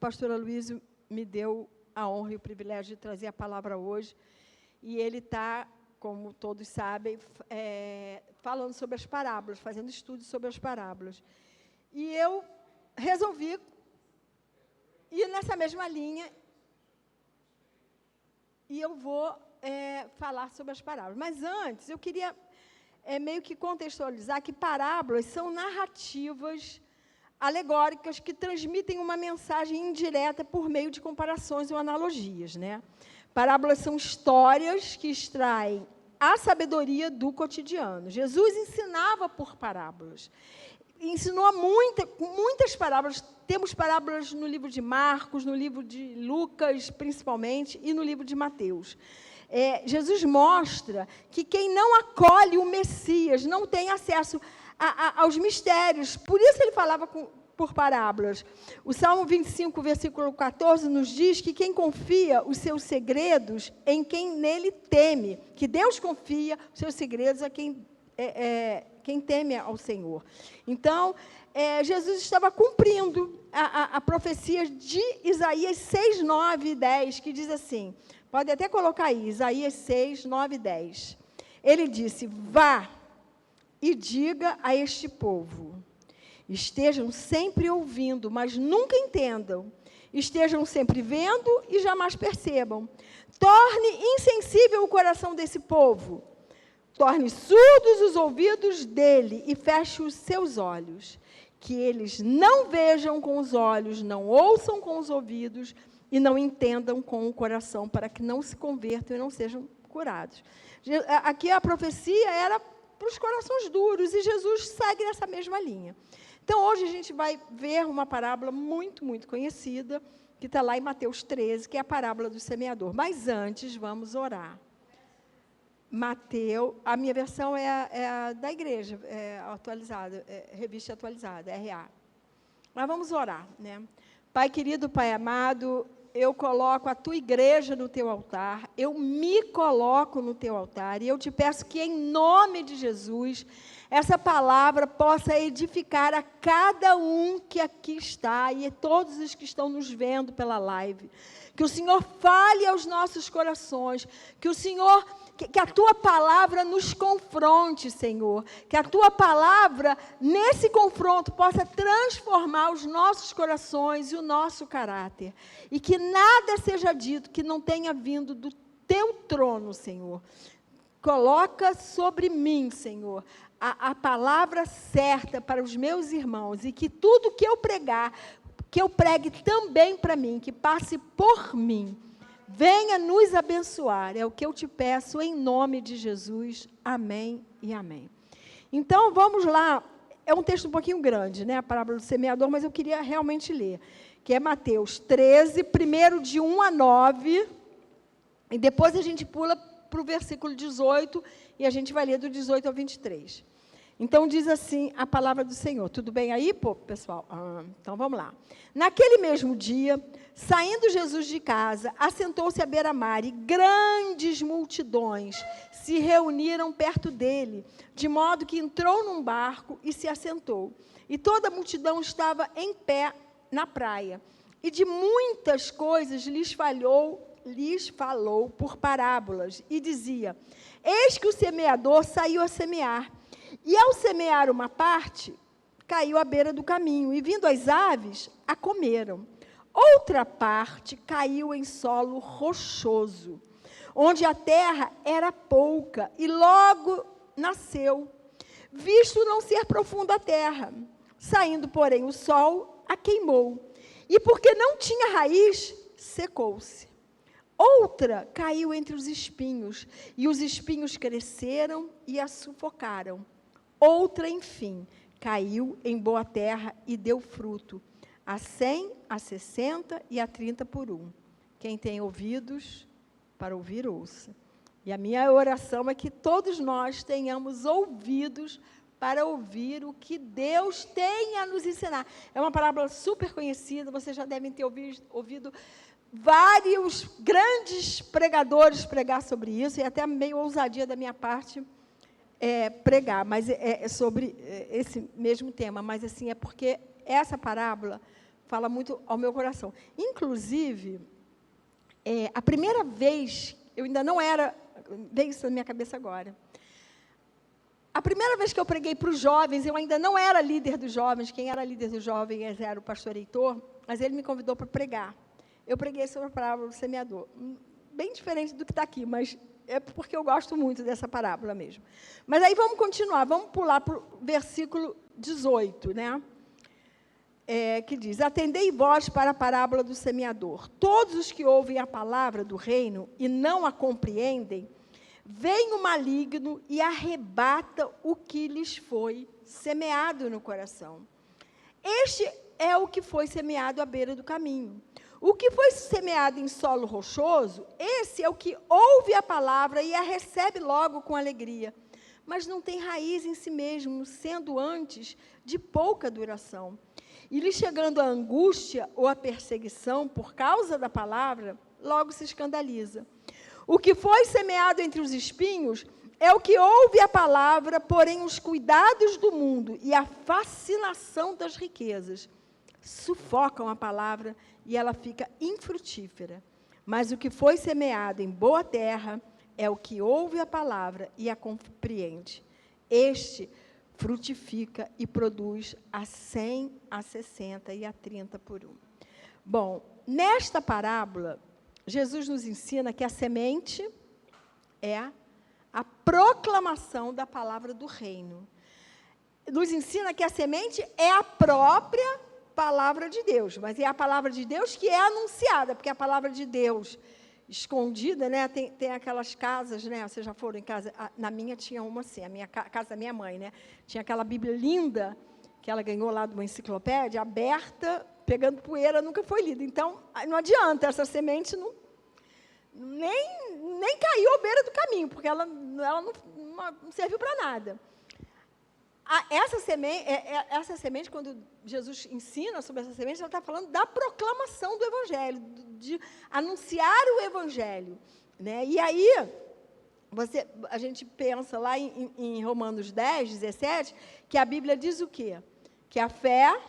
pastor Aloysio me deu a honra e o privilégio de trazer a palavra hoje, e ele está, como todos sabem, falando sobre as parábolas, fazendo estudos sobre as parábolas. E eu resolvi ir nessa mesma linha, e eu vou falar sobre as parábolas. Mas antes, eu queria meio que contextualizar que parábolas são narrativas alegóricas que transmitem uma mensagem indireta por meio de comparações ou analogias, né? Parábolas são histórias que extraem a sabedoria do cotidiano. Jesus ensinava por parábolas. Ensinou muitas parábolas. Temos parábolas no livro de Marcos, no livro de Lucas, principalmente, e no livro de Mateus. Jesus mostra que quem não acolhe o Messias não tem acesso aos mistérios. Por isso ele falava por parábolas. O Salmo 25, versículo 14, nos diz que quem confia os seus segredos em quem nele teme, que Deus confia os seus segredos a quem teme ao Senhor. Então, Jesus estava cumprindo a profecia de Isaías 6, 9 e 10, que diz assim, pode até colocar aí, Isaías 6, 9 e 10. Ele disse, vá e diga a este povo, estejam sempre ouvindo, mas nunca entendam, estejam sempre vendo e jamais percebam. Torne insensível o coração desse povo, torne surdos os ouvidos dele e feche os seus olhos, que eles não vejam com os olhos, não ouçam com os ouvidos e não entendam com o coração, para que não se convertam e não sejam curados. Aqui a profecia era para os corações duros, e Jesus segue nessa mesma linha. Então, hoje a gente vai ver uma parábola muito, muito conhecida, que está lá em Mateus 13, que é a parábola do semeador. Mas antes, vamos orar. Mateus, a minha versão é a da igreja, atualizada, revista atualizada, RA. Mas vamos orar, né? Pai querido, Pai amado, eu coloco a tua igreja no teu altar, eu me coloco no teu altar, e eu te peço que, em nome de Jesus, essa palavra possa edificar a cada um que aqui está, e a todos os que estão nos vendo pela live. Que o Senhor fale aos nossos corações, que o Senhor, que a tua palavra nos confronte, Senhor, que a tua palavra, nesse confronto, possa transformar os nossos corações e o nosso caráter, e que nada seja dito que não tenha vindo do teu trono, Senhor. Coloca sobre mim, Senhor, a palavra certa para os meus irmãos, e que tudo que eu pregar, que eu pregue também para mim, que passe por mim. Venha nos abençoar, é o que eu te peço em nome de Jesus. Amém e amém. Então, vamos lá. É um texto um pouquinho grande, né, a parábola do semeador, mas eu queria realmente ler, que é Mateus 13, primeiro de 1 a 9, e depois a gente pula para o versículo 18, e a gente vai ler do 18 ao 23. Então, diz assim a palavra do Senhor. Tudo bem aí, pessoal? Então, vamos lá. Naquele mesmo dia, saindo Jesus de casa, assentou-se à beira-mar, e grandes multidões se reuniram perto dele, de modo que entrou num barco e se assentou. E toda a multidão estava em pé na praia. E de muitas coisas lhes falou por parábolas, e dizia, eis que o semeador saiu a semear. E, ao semear uma parte, caiu à beira do caminho, e, vindo as aves, a comeram. Outra parte caiu em solo rochoso, onde a terra era pouca, e logo nasceu, visto não ser profunda a terra. Saindo, porém, o sol, a queimou, e, porque não tinha raiz, secou-se. Outra caiu entre os espinhos, e os espinhos cresceram e a sufocaram. Outra, enfim, caiu em boa terra e deu fruto, a 100, a 60 e a 30 por 1. Quem tem ouvidos para ouvir, ouça. E a minha oração é que todos nós tenhamos ouvidos para ouvir o que Deus tem a nos ensinar. É uma parábola super conhecida, vocês já devem ter ouvido vários grandes pregadores pregar sobre isso, e até meio ousadia da minha parte pregar, mas é sobre esse mesmo tema, mas assim, é porque essa parábola fala muito ao meu coração. Inclusive, a primeira vez, eu ainda não era, veio isso na minha cabeça agora. A primeira vez que eu preguei para os jovens, eu ainda não era líder dos jovens, quem era líder dos jovens era o pastor Heitor, mas ele me convidou para pregar. Eu preguei sobre a parábola do semeador. Bem diferente do que está aqui, mas é porque eu gosto muito dessa parábola mesmo. Mas aí vamos continuar, vamos pular para o versículo 18, né? Que diz: atendei vós para a parábola do semeador. Todos os que ouvem a palavra do reino e não a compreendem, vem o maligno e arrebata o que lhes foi semeado no coração. Este é o que foi semeado à beira do caminho. O que foi semeado em solo rochoso, esse é o que ouve a palavra e a recebe logo com alegria, mas não tem raiz em si mesmo, sendo antes de pouca duração. E lhe chegando a angústia ou a perseguição por causa da palavra, logo se escandaliza. O que foi semeado entre os espinhos é o que ouve a palavra, porém os cuidados do mundo e a fascinação das riquezas sufocam a palavra e ela fica infrutífera. Mas o que foi semeado em boa terra é o que ouve a palavra e a compreende. Este frutifica e produz a 100, a 60 e a 30 por um. Bom, nesta parábola, Jesus nos ensina que a semente é a proclamação da palavra do reino. Nos ensina que a semente é a própria palavra de Deus, mas é a palavra de Deus que é anunciada, porque a palavra de Deus escondida, né? Tem aquelas casas, né? Vocês já foram em casa? Na minha tinha uma assim, a minha casa da minha mãe, né? Tinha aquela Bíblia linda que ela ganhou lá de uma enciclopédia, aberta, pegando poeira, nunca foi lida. Então, não adianta, essa semente nem caiu à beira do caminho, porque ela não serviu para nada. Essa semente, quando Jesus ensina sobre essa semente, ela está falando da proclamação do Evangelho, de anunciar o Evangelho, né? E aí, a gente pensa lá em Romanos 10, 17, que a Bíblia diz o quê? Que a fé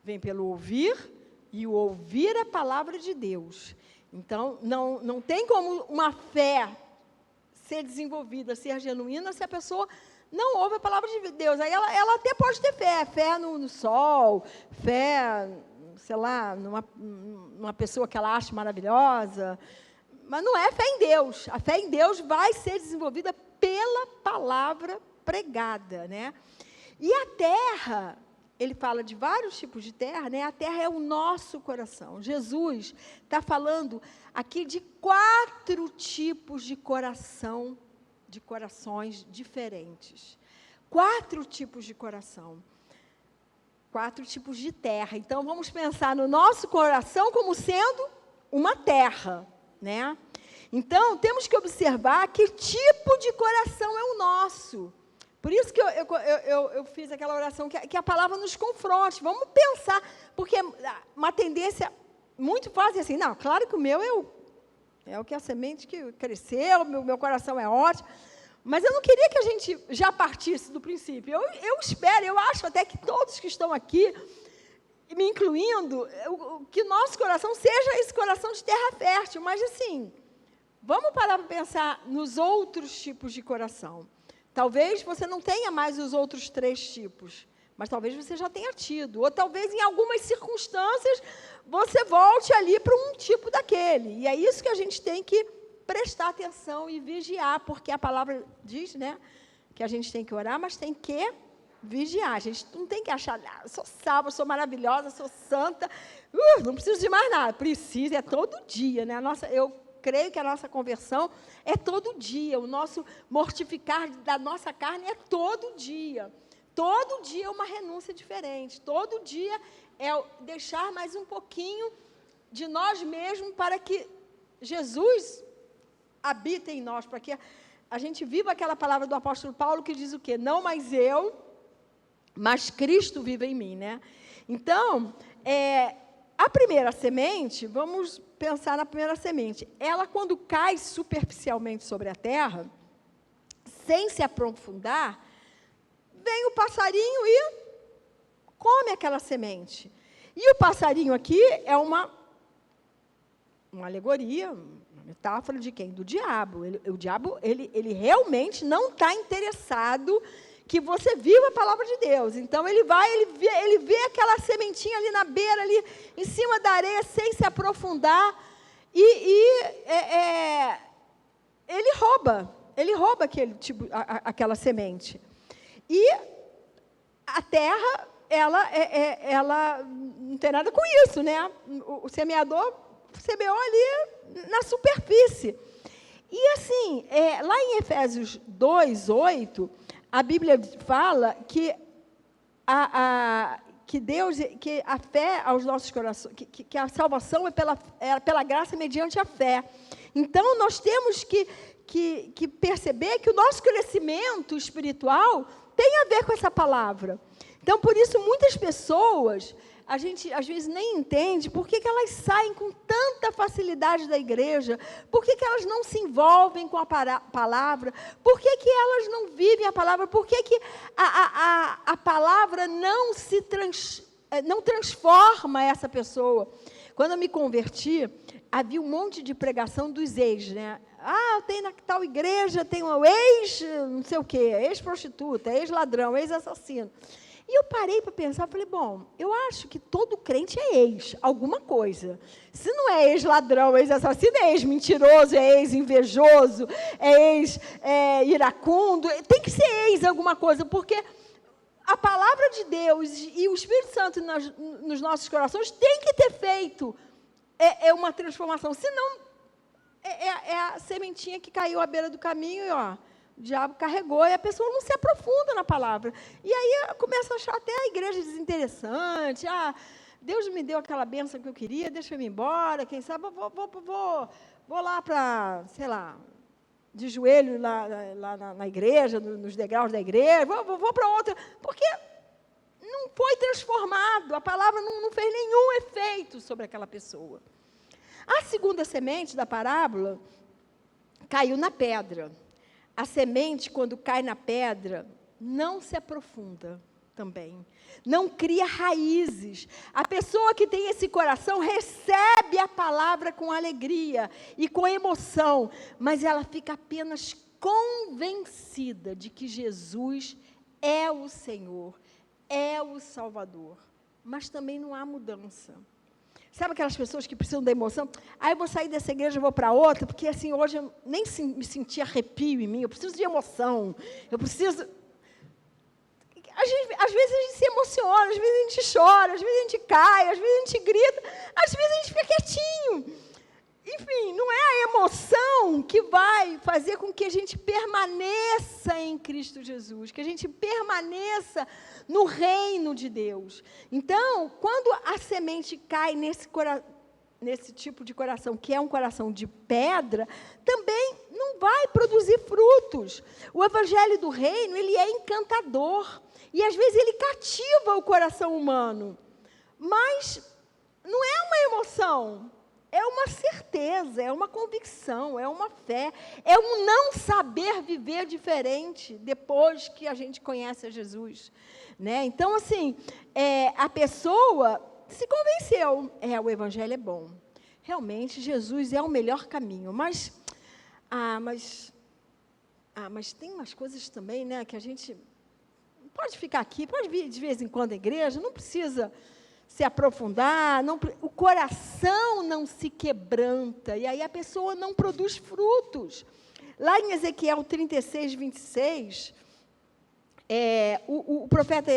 vem pelo ouvir, e o ouvir a palavra de Deus. Então, não tem como uma fé ser desenvolvida, ser genuína, se a pessoa não ouve a palavra de Deus. Aí ela até pode ter fé no sol, fé, sei lá, numa pessoa que ela acha maravilhosa, mas não é fé em Deus. A fé em Deus vai ser desenvolvida pela palavra pregada, né? E a terra, ele fala de vários tipos de terra, né? A terra é o nosso coração. Jesus está falando aqui de 4 tipos de coração, de corações diferentes. 4 tipos de coração. 4 tipos de terra. Então, vamos pensar no nosso coração como sendo uma terra, né? Então, temos que observar que tipo de coração é o nosso. Por isso que eu fiz aquela oração, que a palavra nos confronte. Vamos pensar, porque uma tendência muito fácil é assim, não, claro que o meu é o que a semente que cresceu, meu coração é ótimo, mas eu não queria que a gente já partisse do princípio. Eu espero, eu acho até que todos que estão aqui, me incluindo, que nosso coração seja esse coração de terra fértil, mas assim, vamos parar para pensar nos outros tipos de coração. Talvez você não tenha mais os outros 3 tipos, mas talvez você já tenha tido. Ou talvez, em algumas circunstâncias, você volte ali para um tipo daquele. E é isso que a gente tem que prestar atenção e vigiar, porque a palavra diz, né, que a gente tem que orar, mas tem que vigiar. A gente não tem que achar, sou salva, sou maravilhosa, sou santa, não preciso de mais nada. Precisa, é todo dia, né? Eu creio que a nossa conversão é todo dia, o nosso mortificar da nossa carne é todo dia. Todo dia é uma renúncia diferente, todo dia é deixar mais um pouquinho de nós mesmos para que Jesus habite em nós, para que a gente viva aquela palavra do apóstolo Paulo que diz o quê? Não mais eu, mas Cristo vive em mim, né? Então, a primeira semente, vamos pensar na primeira semente. Ela, quando cai superficialmente sobre a terra, sem se aprofundar, vem o passarinho e come aquela semente. E o passarinho aqui é uma alegoria, uma metáfora de quem? Do diabo. O diabo, ele realmente não está interessado que você viva a palavra de Deus. Então, ele vê aquela sementinha ali na beira, ali em cima da areia, sem se aprofundar, ele rouba aquela semente. E a terra, ela não tem nada com isso, né? O semeador semeou ali na superfície. E assim, lá em Efésios 2:8, a Bíblia fala que que a fé aos nossos corações, que a salvação é pela graça mediante a fé. Então, nós temos que perceber que o nosso crescimento espiritual tem a ver com essa palavra. Então, por isso, muitas pessoas, a gente às vezes nem entende por que elas saem com tanta facilidade da igreja, por que elas não se envolvem com a palavra, por que elas não vivem a palavra, por que a palavra não transforma essa pessoa. Quando eu me converti, havia um monte de pregação dos ex, né? Eu tenho na tal igreja, tem um ex, não sei o quê, ex-prostituta, ex-ladrão, ex-assassino. E eu parei para pensar, falei, bom, eu acho que todo crente é ex, alguma coisa. Se não é ex-ladrão, ex-assassino, é ex-mentiroso, é ex-invejoso, é ex-iracundo, tem que ser ex alguma coisa, porque a palavra de Deus e o Espírito Santo nos nossos corações tem que ter feito uma transformação, senão é a sementinha que caiu à beira do caminho e, o diabo carregou e a pessoa não se aprofunda na palavra. E aí começa a achar até a igreja desinteressante. Deus me deu aquela bênção que eu queria, deixa eu ir embora, quem sabe vou lá para, sei lá, de joelho lá na igreja, nos degraus da igreja, vou para outra, porque não foi transformado, a palavra não fez nenhum efeito sobre aquela pessoa. A segunda semente da parábola caiu na pedra. A semente, quando cai na pedra, não se aprofunda também. Não cria raízes. A pessoa que tem esse coração recebe a palavra com alegria e com emoção, mas ela fica apenas convencida de que Jesus é o Senhor, é o Salvador. Mas também não há mudança. Sabe aquelas pessoas que precisam da emoção? Eu vou sair dessa igreja e vou para outra, porque assim, hoje eu nem me senti arrepio em mim, eu preciso de emoção, eu preciso... Às vezes a gente se emociona, às vezes a gente chora, às vezes a gente cai, às vezes a gente grita, às vezes a gente fica quietinho. Enfim, não é a emoção que vai fazer com que a gente permaneça em Cristo Jesus, que a gente permaneça no reino de Deus. Então, quando a semente cai nesse tipo de coração, que é um coração de pedra, também não vai produzir frutos. O evangelho do reino, ele é encantador, e às vezes ele cativa o coração humano, mas não é uma emoção, é uma certeza, é uma convicção, é uma fé, é um não saber viver diferente depois que a gente conhece a Jesus, né? Então, assim, a pessoa se convenceu, o evangelho é bom, realmente Jesus é o melhor caminho, mas tem umas coisas também, né, que a gente pode ficar aqui, pode vir de vez em quando à igreja, não precisa se aprofundar, o coração não se quebranta, e aí a pessoa não produz frutos. Lá em Ezequiel 36:26, o profeta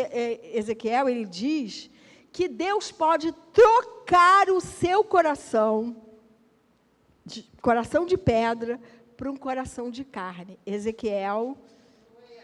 Ezequiel, ele diz que Deus pode trocar o seu coração de pedra, para um coração de carne. Ezequiel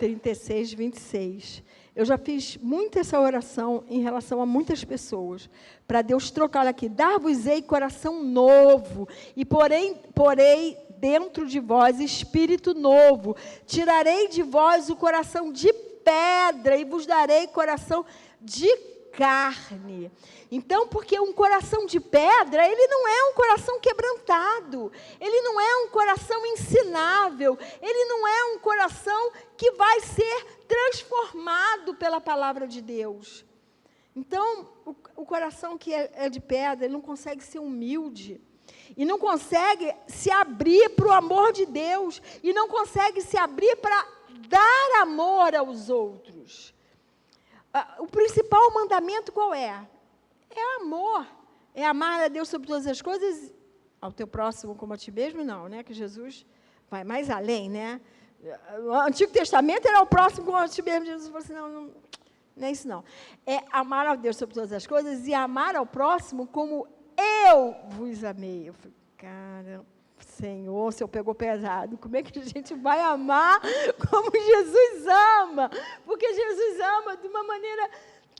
36:26. Eu já fiz muito essa oração em relação a muitas pessoas, para Deus trocar aqui, dar-vos-ei coração novo, e porei dentro de vós espírito novo, tirarei de vós o coração de pedra, e vos darei coração de carne. Então, porque um coração de pedra, ele não é um coração quebrantado, ele não é um coração ensinável, ele não é um coração que vai ser transformado pela palavra de Deus. Então, o coração que é de pedra, ele não consegue ser humilde. E não consegue se abrir para o amor de Deus. E não consegue se abrir para dar amor aos outros. O principal mandamento qual é? É amor. É amar a Deus sobre todas as coisas, ao teu próximo como a ti mesmo, não, né? Que Jesus vai mais além, né? O Antigo Testamento era o próximo como a ti mesmo. Jesus falou assim, não é isso não. É amar a Deus sobre todas as coisas e amar ao próximo como eu vos amei. Eu falei, cara, Senhor, o Senhor pegou pesado. Como é que a gente vai amar como Jesus ama? Porque Jesus ama de uma maneira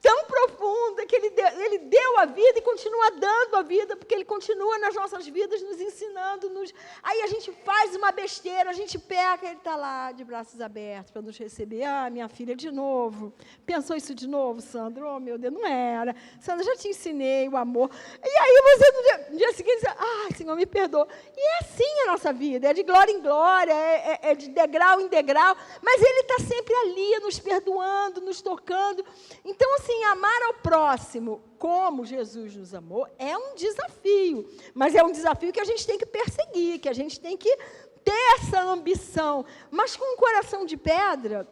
tão profunda que ele deu a vida e continua dando a vida, porque Ele continua nas nossas vidas nos ensinando. Aí a gente faz uma besteira, a gente peca, Ele está lá de braços abertos para nos receber. Ah, minha filha, de novo. Pensou isso de novo, Sandra? Oh, meu Deus, não era. Sandra, já te ensinei o amor. E aí você, no dia seguinte, diz, ah, Senhor, me perdoa. E é assim a nossa vida, é de glória em glória, é de degrau em degrau, mas Ele está sempre ali, nos perdoando, nos tocando. Então, assim, amar ao próximo como Jesus nos amou é um desafio, mas é um desafio que a gente tem que perseguir, que a gente tem que ter essa ambição. Mas com um coração de pedra,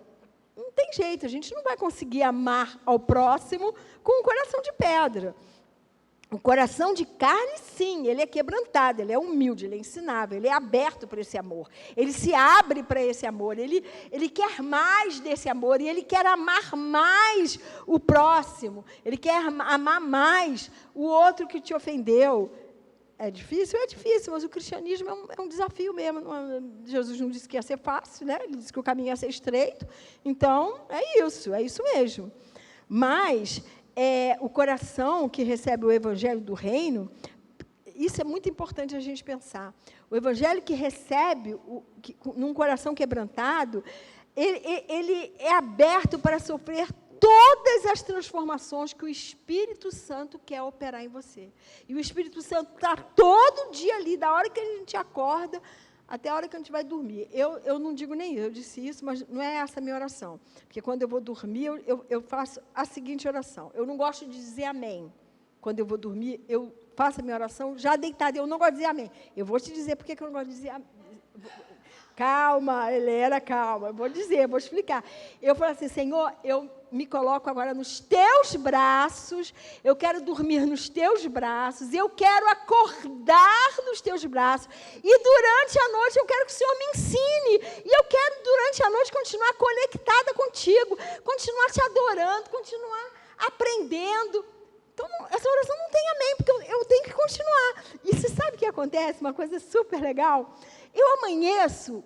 não tem jeito, a gente não vai conseguir amar ao próximo com um coração de pedra. O coração de carne, sim, ele é quebrantado, ele é humilde, ele é ensinável, ele é aberto para esse amor. Ele se abre para esse amor, ele quer mais desse amor, e ele quer amar mais o próximo, ele quer amar mais o outro que te ofendeu. É difícil? É difícil, mas o cristianismo é um desafio mesmo. Jesus não disse que ia ser fácil, né? Ele disse que o caminho ia ser estreito. Então, é isso mesmo. Mas o coração que recebe o evangelho do reino, isso é muito importante a gente pensar. O evangelho que recebe, num coração quebrantado, ele é aberto para sofrer todas as transformações que o Espírito Santo quer operar em você. E o Espírito Santo está todo dia ali, da hora que a gente acorda até a hora que a gente vai dormir. Eu não digo nem eu disse isso, mas não é essa a minha oração. Porque quando eu vou dormir, eu faço a seguinte oração. Eu não gosto de dizer amém. Quando eu vou dormir, eu faço a minha oração já deitada. Eu não gosto de dizer amém. Eu vou te dizer por que eu não gosto de dizer amém. Calma, Helena, calma. Eu vou dizer, vou explicar. Eu falo assim, Senhor, eu me coloco agora nos teus braços, eu quero dormir nos teus braços, eu quero acordar nos teus braços, e durante a noite eu quero que o Senhor me ensine, e eu quero durante a noite continuar conectada contigo, continuar te adorando, continuar aprendendo. Então, essa oração não tem amém, porque eu tenho que continuar. E você sabe o que acontece? Uma coisa super legal. Eu amanheço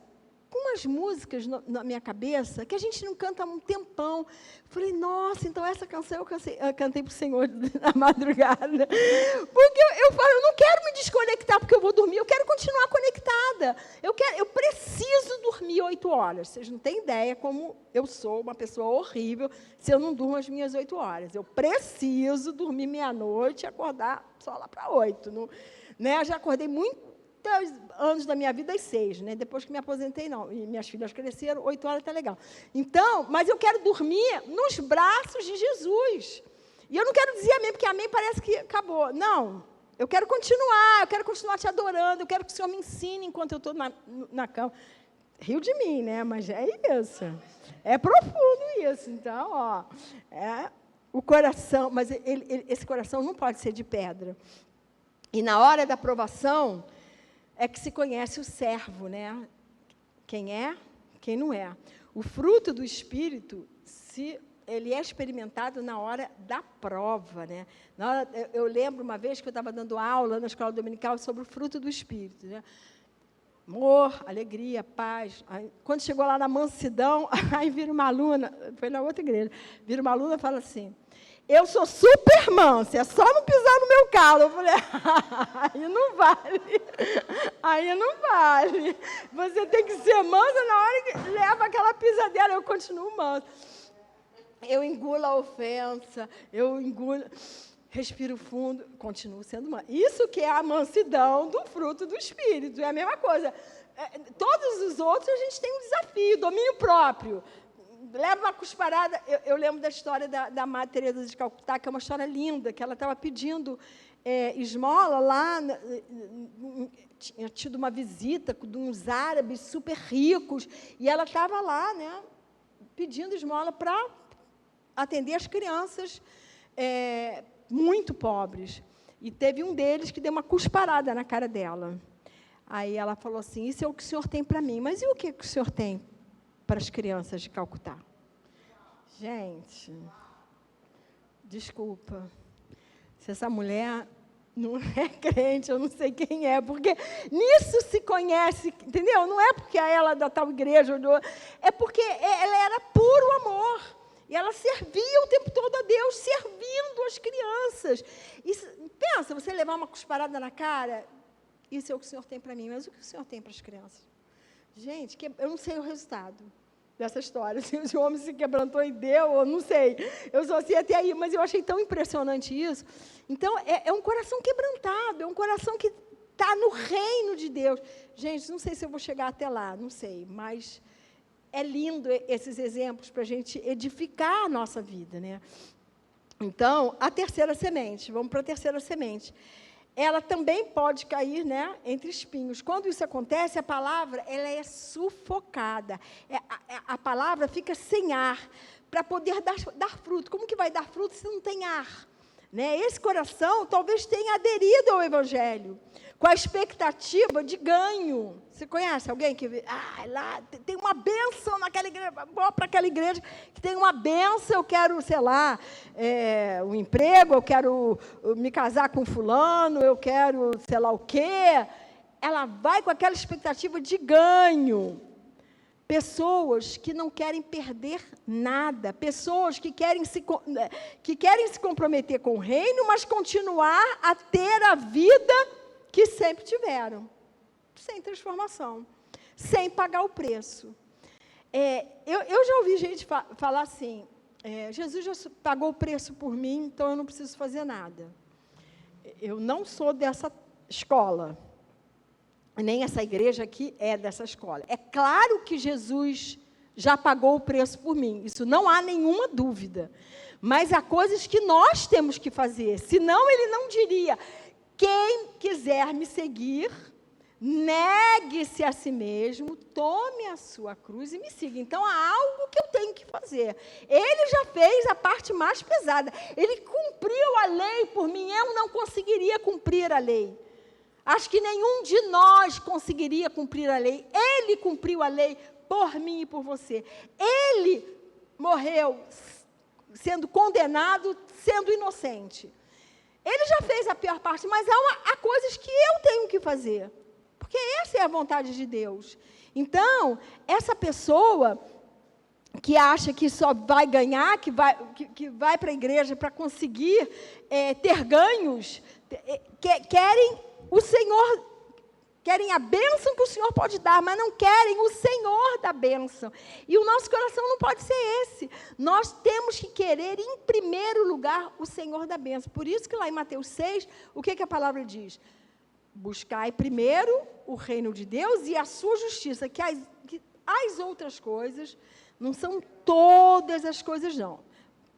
com umas músicas na minha cabeça que a gente não canta há um tempão. Falei, nossa, então essa canção eu cantei para o Senhor na madrugada. Porque eu falo, eu não quero me desconectar porque eu vou dormir, eu quero continuar conectada. Eu preciso dormir 8 horas. Vocês não têm ideia como eu sou uma pessoa horrível se eu não durmo as minhas 8 horas. Eu preciso dormir meia-noite e acordar só lá para 8. Não, né? Eu já acordei muitos anos da minha vida às 6, né? Depois que me aposentei, não. E minhas filhas cresceram, 8 horas está legal. Então, mas eu quero dormir nos braços de Jesus. E eu não quero dizer amém, porque amém parece que acabou. Não, eu quero continuar te adorando, eu quero que o Senhor me ensine enquanto eu estou na cama. Rio de mim, né? Mas é isso. É profundo isso. Então, ó, o coração, mas esse coração não pode ser de pedra. E na hora da provação é que se conhece o servo, né? Quem é, quem não é. O fruto do Espírito, ele é experimentado na hora da prova, né? Eu lembro uma vez que eu estava dando aula na escola dominical sobre o fruto do Espírito, né? Amor, alegria, paz. Aí, quando chegou lá na mansidão, aí vira uma aluna, foi na outra igreja, vira uma aluna e fala assim, eu sou super mansa, é só não pisar no meu calo. Eu falei, aí não vale. Aí não vale. Você tem que ser mansa na hora que leva aquela pisadela. Eu continuo mansa. Eu engulo a ofensa, respiro fundo, continuo sendo mansa. Isso que é a mansidão do fruto do Espírito. É a mesma coisa. Todos os outros a gente tem um desafio, domínio próprio. leva uma cusparada. Eu lembro da história da Madre Teresa de Calcutá, que é uma história linda, que ela estava pedindo esmola lá, tinha tido uma visita de uns árabes super ricos, e ela estava lá, né, pedindo esmola para atender as crianças muito pobres. E teve um deles que deu uma cusparada na cara dela. Aí ela falou assim, isso é o que o senhor tem para mim, mas e o que o senhor tem para as crianças de Calcutá? Gente, desculpa, se essa mulher não é crente, eu não sei quem é, porque nisso se conhece, entendeu? Não é porque ela é da tal igreja, é porque ela era puro amor. E ela servia o tempo todo a Deus, servindo as crianças. E, pensa, você levar uma cusparada na cara, isso é o que o senhor tem para mim, mas o que o senhor tem para as crianças? Gente, eu não sei o resultado dessa história, se o homem se quebrantou e deu, eu não sei. Eu só sei até aí, mas eu achei tão impressionante isso. Então, é um coração quebrantado, é um coração que está no reino de Deus. Gente, não sei se eu vou chegar até lá, não sei, mas é lindo esses exemplos para a gente edificar a nossa vida, né? Então, a terceira semente, vamos para a terceira semente. Ela também pode cair, né, entre espinhos. Quando isso acontece, a palavra ela é sufocada. A palavra fica sem ar para poder dar fruto. Como que vai dar fruto se não tem ar? Né? Esse coração talvez tenha aderido ao Evangelho, com a expectativa de ganho. Você conhece alguém que lá tem uma bênção naquela igreja, vou para aquela igreja que tem uma bênção, eu quero, sei lá, um emprego, eu quero me casar com fulano, eu quero sei lá o quê. Ela vai com aquela expectativa de ganho. Pessoas que não querem perder nada, pessoas que querem se comprometer com o reino, mas continuar a ter a vida que sempre tiveram, sem transformação, sem pagar o preço. Eu já ouvi gente falar assim, Jesus já pagou o preço por mim, então eu não preciso fazer nada. Eu não sou dessa escola. Nem essa igreja aqui é dessa escola. É claro que Jesus já pagou o preço por mim, isso não há nenhuma dúvida. Mas há coisas que nós temos que fazer, senão ele não diria, quem quiser me seguir, negue-se a si mesmo, tome a sua cruz e me siga. Então, há algo que eu tenho que fazer. Ele já fez a parte mais pesada. Ele cumpriu a lei por mim, eu não conseguiria cumprir a lei. Acho que nenhum de nós conseguiria cumprir a lei. Ele cumpriu a lei por mim e por você. Ele morreu sendo condenado, sendo inocente. Ele já fez a pior parte, mas há coisas que eu tenho que fazer. Porque essa é a vontade de Deus. Então, essa pessoa que acha que só vai ganhar, que vai para a igreja para conseguir ter ganhos, querem o Senhor, querem a bênção que o Senhor pode dar, mas não querem o Senhor da bênção. E o nosso coração não pode ser esse. Nós temos que querer, em primeiro lugar, o Senhor da bênção. Por isso que lá em Mateus 6, o que a palavra diz? Buscai primeiro o reino de Deus e a sua justiça, que as outras coisas, não são todas as coisas, não.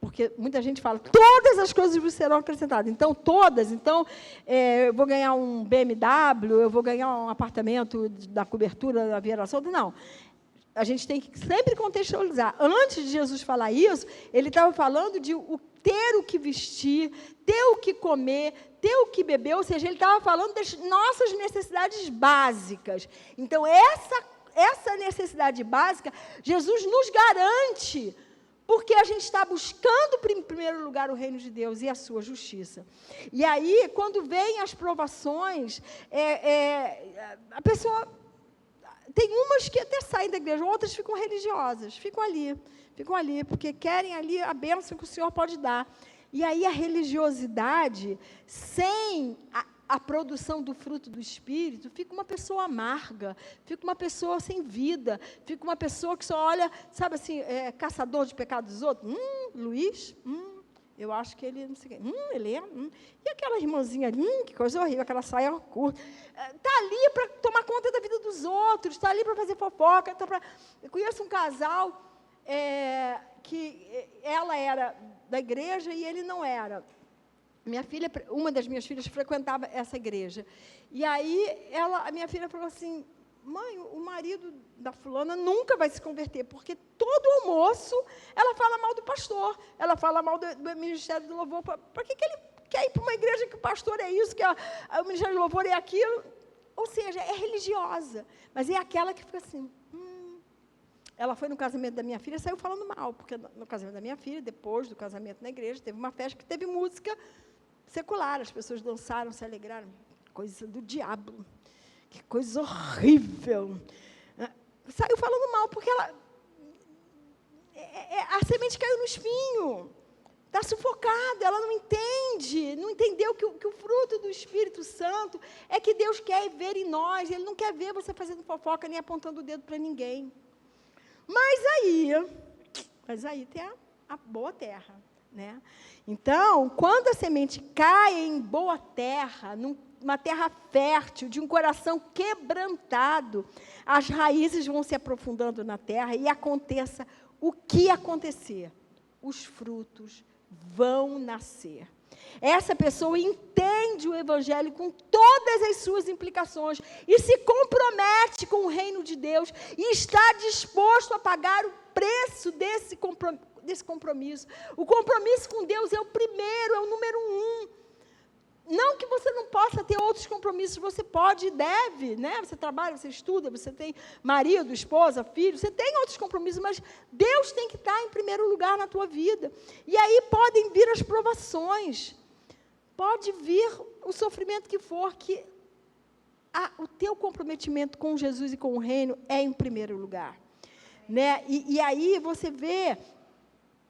Porque muita gente fala, todas as coisas vos serão acrescentadas. Então, todas. Então, eu vou ganhar um BMW, eu vou ganhar um apartamento da cobertura da Vieira Solta. Não. A gente tem que sempre contextualizar. Antes de Jesus falar isso, ele estava falando de ter o que vestir, ter o que comer, ter o que beber. Ou seja, ele estava falando das nossas necessidades básicas. Então, essa necessidade básica, Jesus nos garante, porque a gente está buscando, em primeiro lugar, o reino de Deus e a sua justiça. E aí, quando vêm as provações, a pessoa... Tem umas que até saem da igreja, outras ficam religiosas, ficam ali, porque querem ali a bênção que o Senhor pode dar. E aí a religiosidade, sem a produção do fruto do Espírito, fica uma pessoa amarga, fica uma pessoa sem vida, fica uma pessoa que só olha, sabe assim, caçador de pecados dos outros. Luiz, eu acho que ele, não sei o quê, Helena, e aquela irmãzinha, que coisa horrível, aquela saia curta. Está ali para tomar conta da vida dos outros, está ali para fazer fofoca. Eu conheço um casal que ela era da igreja e ele não era. Uma das minhas filhas frequentava essa igreja. E aí, a minha filha falou assim, mãe, o marido da fulana nunca vai se converter, porque todo almoço ela fala mal do pastor, ela fala mal do Ministério do Louvor. Para que ele quer ir para uma igreja que o pastor é isso, que o Ministério do Louvor é aquilo? Ou seja, é religiosa, mas é aquela que fica assim... Ela foi no casamento da minha filha e saiu falando mal, porque no casamento da minha filha, depois do casamento na igreja, teve uma festa que teve música secular, as pessoas dançaram, se alegraram. Coisa do diabo, que coisa horrível. Saiu falando mal, porque a semente caiu no espinho, está sufocada, ela não entende, não entendeu que o fruto do Espírito Santo é que Deus quer ver em nós, Ele não quer ver você fazendo fofoca, nem apontando o dedo para ninguém. Mas aí tem a boa terra, né? Então, quando a semente cai em boa terra, numa terra fértil, de um coração quebrantado, as raízes vão se aprofundando na terra e aconteça o que acontecer, os frutos vão nascer. Essa pessoa entende o Evangelho com todas as suas implicações e se compromete com o reino de Deus e está disposto a pagar o preço desse compromisso. O compromisso com Deus é o primeiro, é o número 1. Não que você não possa ter outros compromissos, você pode e deve, né? Você trabalha, você estuda, você tem marido, esposa, filho, você tem outros compromissos, mas Deus tem que estar em primeiro lugar na tua vida. E aí podem vir as provações, pode vir o sofrimento que for, que o teu comprometimento com Jesus e com o reino é em primeiro lugar, né? E aí você vê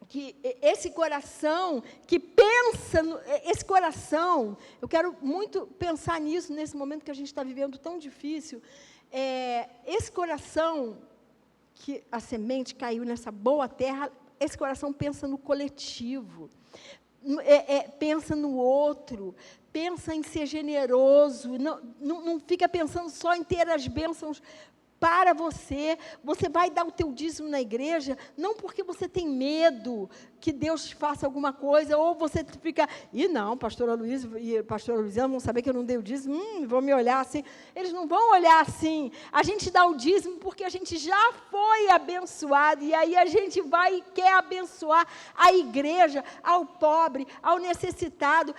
que esse coração que pensa, esse coração, eu quero muito pensar nisso, nesse momento que a gente está vivendo tão difícil, esse coração, que a semente caiu nessa boa terra, esse coração pensa no coletivo, pensa no outro, pensa em ser generoso, não fica pensando só em ter as bênçãos para você. Você vai dar o teu dízimo na igreja, não porque você tem medo que Deus faça alguma coisa, ou você fica, não, pastora Luiz e pastora Luiziana vão saber que eu não dei o dízimo, vão me olhar assim. Eles não vão olhar assim. A gente dá o dízimo porque a gente já foi abençoado, e aí a gente vai e quer abençoar a igreja, ao pobre, ao necessitado.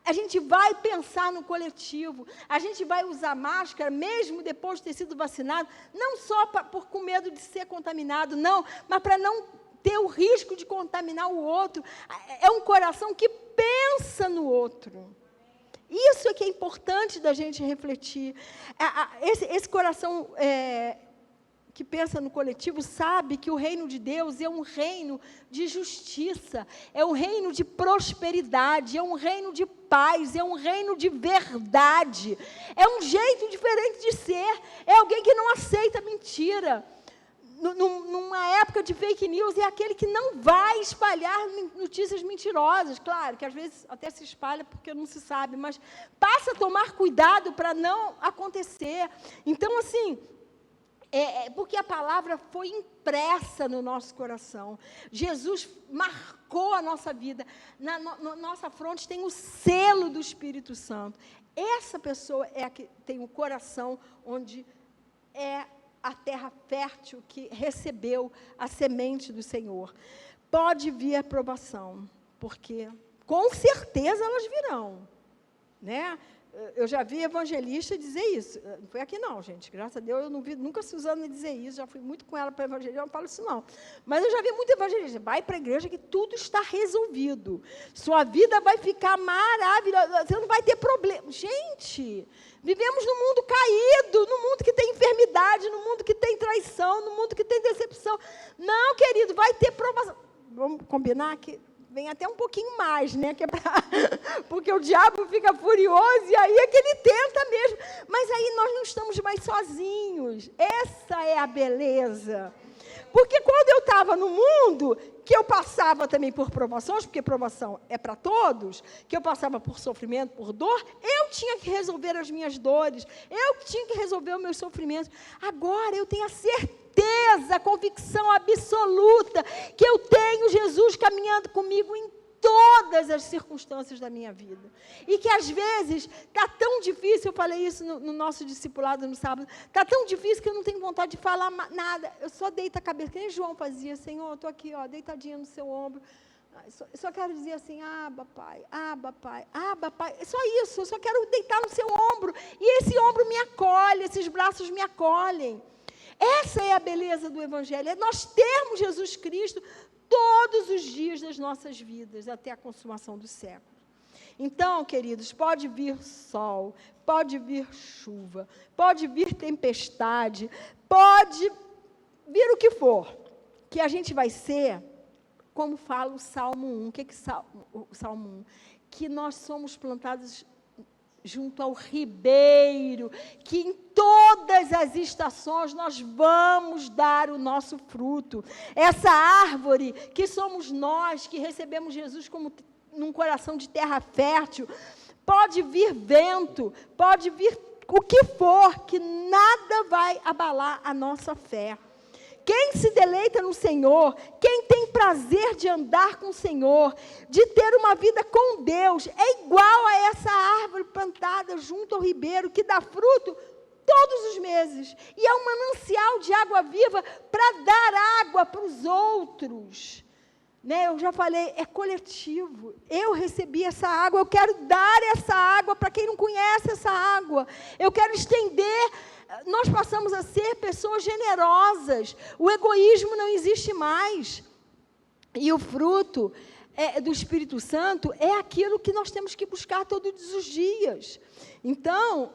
A gente vai pensar no coletivo, a gente vai usar máscara, mesmo depois de ter sido vacinado, não só com medo de ser contaminado, não, mas para não ter o risco de contaminar o outro. É um coração que pensa no outro. Isso é que é importante da gente refletir. Esse coração que pensa no coletivo sabe que o reino de Deus é um reino de justiça, é um reino de prosperidade, é um reino de paz, é um reino de verdade, é um jeito diferente de ser, é alguém que não aceita mentira. Numa época de fake news, é aquele que não vai espalhar notícias mentirosas. Claro que às vezes até se espalha porque não se sabe, mas passa a tomar cuidado para não acontecer. Então, assim, porque a palavra foi impressa no nosso coração. Jesus marcou a nossa vida. Na nossa fronte tem o selo do Espírito Santo. Essa pessoa é a que tem o coração onde é a terra fértil que recebeu a semente do Senhor. Pode vir a provação, porque com certeza elas virão, né? Eu já vi evangelista dizer isso. Não foi aqui não, gente. Graças a Deus, eu não vi nunca a Suzana dizer isso. Já fui muito com ela para evangelizar, eu não falo isso não. Mas eu já vi muito evangelista. Vai para a igreja que tudo está resolvido. Sua vida vai ficar maravilhosa. Você não vai ter problema. Gente, vivemos num mundo caído, num mundo que tem enfermidade, num mundo que tem traição, num mundo que tem decepção. Não, querido, vai ter provação. Vamos combinar que vem até um pouquinho mais, né? Que é porque o diabo fica furioso e aí é que ele tenta mesmo. Mas aí nós não estamos mais sozinhos. Essa é a beleza. Porque quando eu estava no mundo, que eu passava também por provações, porque provação é para todos, que eu passava por sofrimento, por dor, eu tinha que resolver as minhas dores, eu tinha que resolver os meus sofrimentos. Agora eu tenho a certeza, a convicção absoluta que eu tenho Jesus caminhando comigo em todas as circunstâncias da minha vida. E que às vezes está tão difícil, eu falei isso no nosso discipulado no sábado, está tão difícil que eu não tenho vontade de falar nada, eu só deito a cabeça, que nem João fazia, Senhor, eu estou aqui, ó, deitadinha no seu ombro, eu só quero dizer assim, Abba, Pai, Abba, Pai, Abba, Pai, é só isso, eu só quero deitar no seu ombro, e esse ombro me acolhe, esses braços me acolhem. Essa é a beleza do Evangelho, é nós termos Jesus Cristo todos os dias das nossas vidas, até a consumação dos séculos. Então, queridos, pode vir sol, pode vir chuva, pode vir tempestade, pode vir o que for, que a gente vai ser, como fala o Salmo 1, o que é o Salmo 1? Que nós somos plantados junto ao ribeiro, que em todas as estações nós vamos dar o nosso fruto. Essa árvore que somos nós, que recebemos Jesus como num coração de terra fértil, pode vir vento, pode vir o que for, que nada vai abalar a nossa fé. Quem se deleita no Senhor, quem tem prazer de andar com o Senhor, de ter uma vida com Deus, é igual a essa árvore plantada junto ao ribeiro, que dá fruto todos os meses. E é um manancial de água viva para dar água para os outros. Né? Eu já falei, é coletivo. Eu recebi essa água, eu quero dar essa água para quem não conhece essa água. Eu quero estender. Nós passamos a ser pessoas generosas. O egoísmo não existe mais. E o fruto do Espírito Santo é aquilo que nós temos que buscar todos os dias. Então,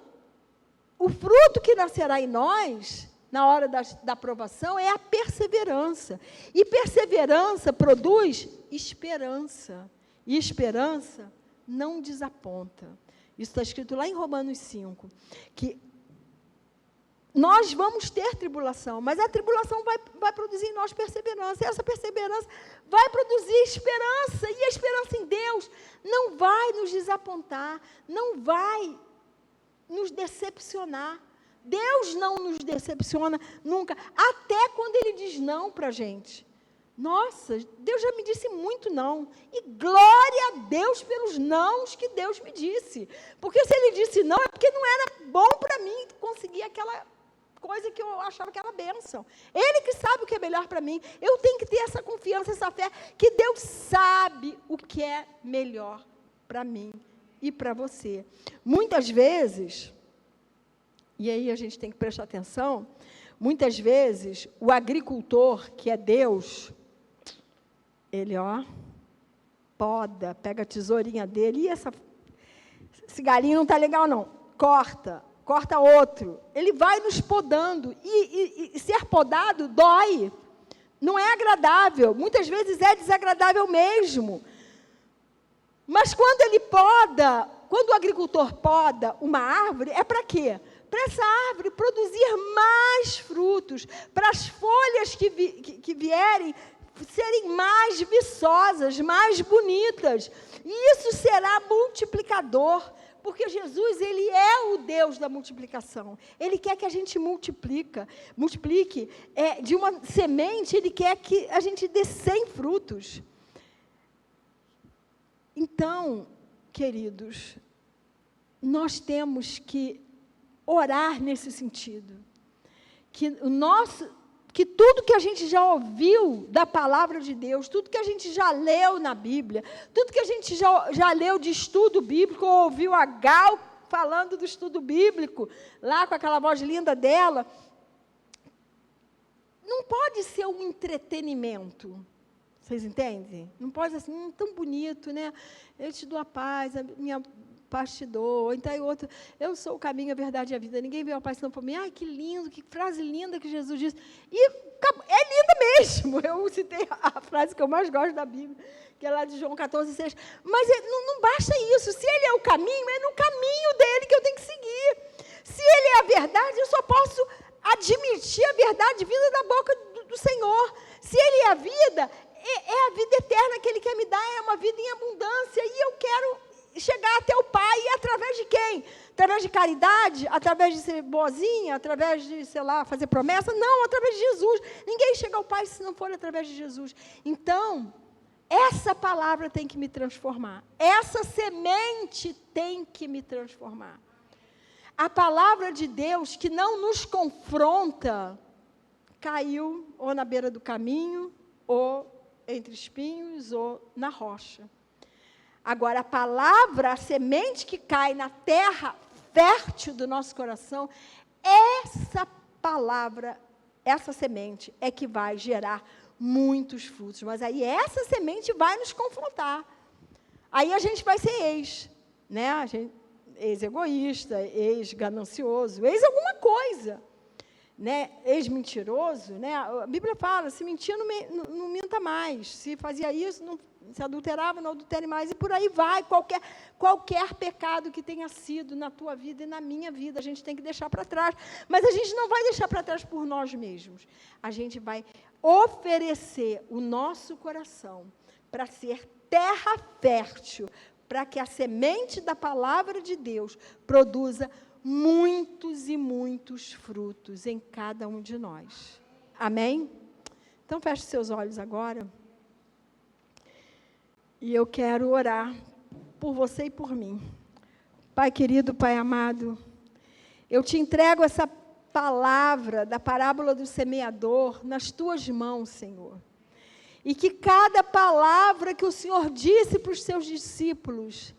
o fruto que nascerá em nós, na hora da aprovação, é a perseverança. E perseverança produz esperança. E esperança não desaponta. Isso está escrito lá em Romanos 5, que nós vamos ter tribulação, mas a tribulação vai produzir em nós perseverança. E essa perseverança vai produzir esperança. E a esperança em Deus não vai nos desapontar, não vai nos decepcionar. Deus não nos decepciona nunca, até quando Ele diz não para a gente. Nossa, Deus já me disse muito não. E glória a Deus pelos nãos que Deus me disse. Porque se Ele disse não, é porque não era bom para mim conseguir aquela coisa que eu achava que era bênção. Ele que sabe o que é melhor para mim. Eu tenho que ter essa confiança, essa fé, que Deus sabe o que é melhor para mim e para você. Muitas vezes, e aí a gente tem que prestar atenção, muitas vezes o agricultor, que é Deus, ele, poda, pega a tesourinha dele, e esse galinho não está legal não, corta outro. Ele vai nos podando, e ser podado dói, não é agradável, muitas vezes é desagradável mesmo. Mas quando ele poda, quando o agricultor poda uma árvore, é para quê? Para essa árvore produzir mais frutos, para as folhas que vierem serem mais viçosas, mais bonitas. E isso será multiplicador, porque Jesus, Ele é o Deus da multiplicação. Ele quer que a gente multiplique. De uma semente, Ele quer que a gente dê 100 frutos. Então, queridos, nós temos que orar nesse sentido. Que tudo que a gente já ouviu da palavra de Deus, tudo que a gente já leu na Bíblia, tudo que a gente já leu de estudo bíblico, ou ouviu a Gal falando do estudo bíblico, lá com aquela voz linda dela, não pode ser um entretenimento. Vocês entendem? Não pode ser assim, tão bonito, né? Eu te dou a paz, a minha paz te dou. Então, outro, eu sou o caminho, a verdade e a vida. Ninguém veio a paz senão por mim. Ai, que lindo, que frase linda que Jesus disse. E é linda mesmo. Eu citei a frase que eu mais gosto da Bíblia, que é lá de João 14,6. Mas não basta isso. Se Ele é o caminho, é no caminho dEle que eu tenho que seguir. Se Ele é a verdade, eu só posso admitir a verdade vinda da boca do Senhor. Se Ele é a vida, é a vida eterna que Ele quer me dar, é uma vida em abundância, e eu quero chegar até o Pai, e através de quem? Através de caridade? Através de ser boazinha? Através de, sei lá, fazer promessa? Não, através de Jesus. Ninguém chega ao Pai se não for através de Jesus. Então, essa palavra tem que me transformar. Essa semente tem que me transformar. A palavra de Deus, que não nos confronta, caiu ou na beira do caminho, ou entre espinhos, ou na rocha. Agora, a palavra, a semente que cai na terra fértil do nosso coração, essa palavra, essa semente é que vai gerar muitos frutos. Mas aí essa semente vai nos confrontar. Aí a gente vai ser né? Ex-egoísta, ex-ganancioso, ex-alguma coisa. Né? Ex-mentiroso, né? A Bíblia fala, se mentia, não minta mais. Se fazia isso, não se adulterava, não adultere mais. E por aí vai, qualquer pecado que tenha sido na tua vida e na minha vida, a gente tem que deixar para trás. Mas a gente não vai deixar para trás por nós mesmos. A gente vai oferecer o nosso coração para ser terra fértil, para que a semente da palavra de Deus produza muitos e muitos frutos em cada um de nós. Amém? Então, feche seus olhos agora. E eu quero orar por você e por mim. Pai querido, Pai amado, eu te entrego essa palavra da parábola do semeador nas tuas mãos, Senhor. E que cada palavra que o Senhor disse para os seus discípulos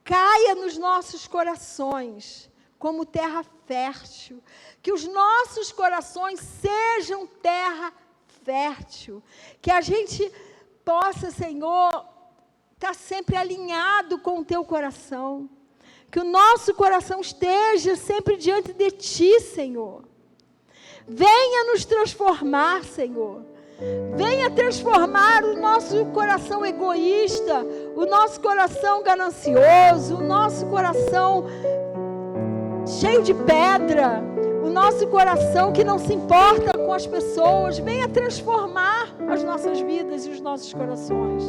caia nos nossos corações como terra fértil, que os nossos corações sejam terra fértil, que a gente possa, Senhor, estar sempre alinhado com o teu coração, que o nosso coração esteja sempre diante de ti, Senhor. Venha nos transformar, Senhor. Venha transformar o nosso coração egoísta, o nosso coração ganancioso, o nosso coração cheio de pedra, o nosso coração que não se importa com as pessoas. Venha transformar as nossas vidas e os nossos corações.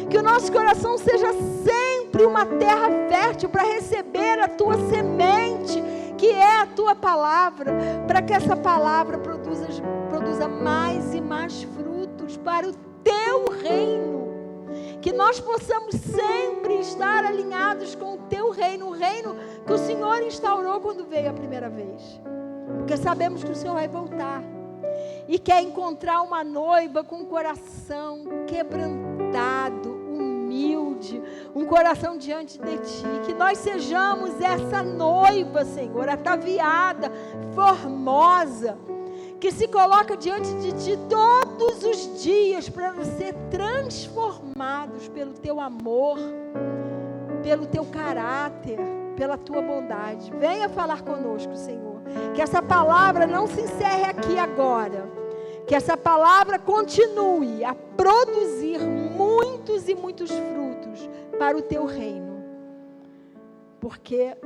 Que o nosso coração seja sempre uma terra fértil para receber a tua semente, que é a tua palavra, para que essa palavra produza mais e mais frutos para o teu reino. Que nós possamos sempre estar alinhados com o teu reino, o reino que o Senhor instaurou quando veio a primeira vez. Porque sabemos que o Senhor vai voltar. E quer encontrar uma noiva com um coração quebrantado, humilde, um coração diante de ti. Que nós sejamos essa noiva, Senhor, ataviada, formosa, que se coloca diante de ti todos os dias para ser transformados pelo teu amor, pelo teu caráter, pela tua bondade. Venha falar conosco, Senhor. Que essa palavra não se encerre aqui agora. Que essa palavra continue a produzir muitos e muitos frutos para o teu reino. Porque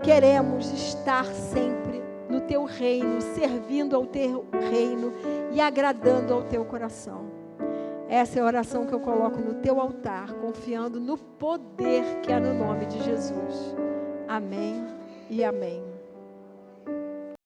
queremos estar sempre no teu reino, servindo ao teu reino e agradando ao teu coração. Essa é a oração que eu coloco no teu altar, confiando no poder que há no nome de Jesus. Amém e amém.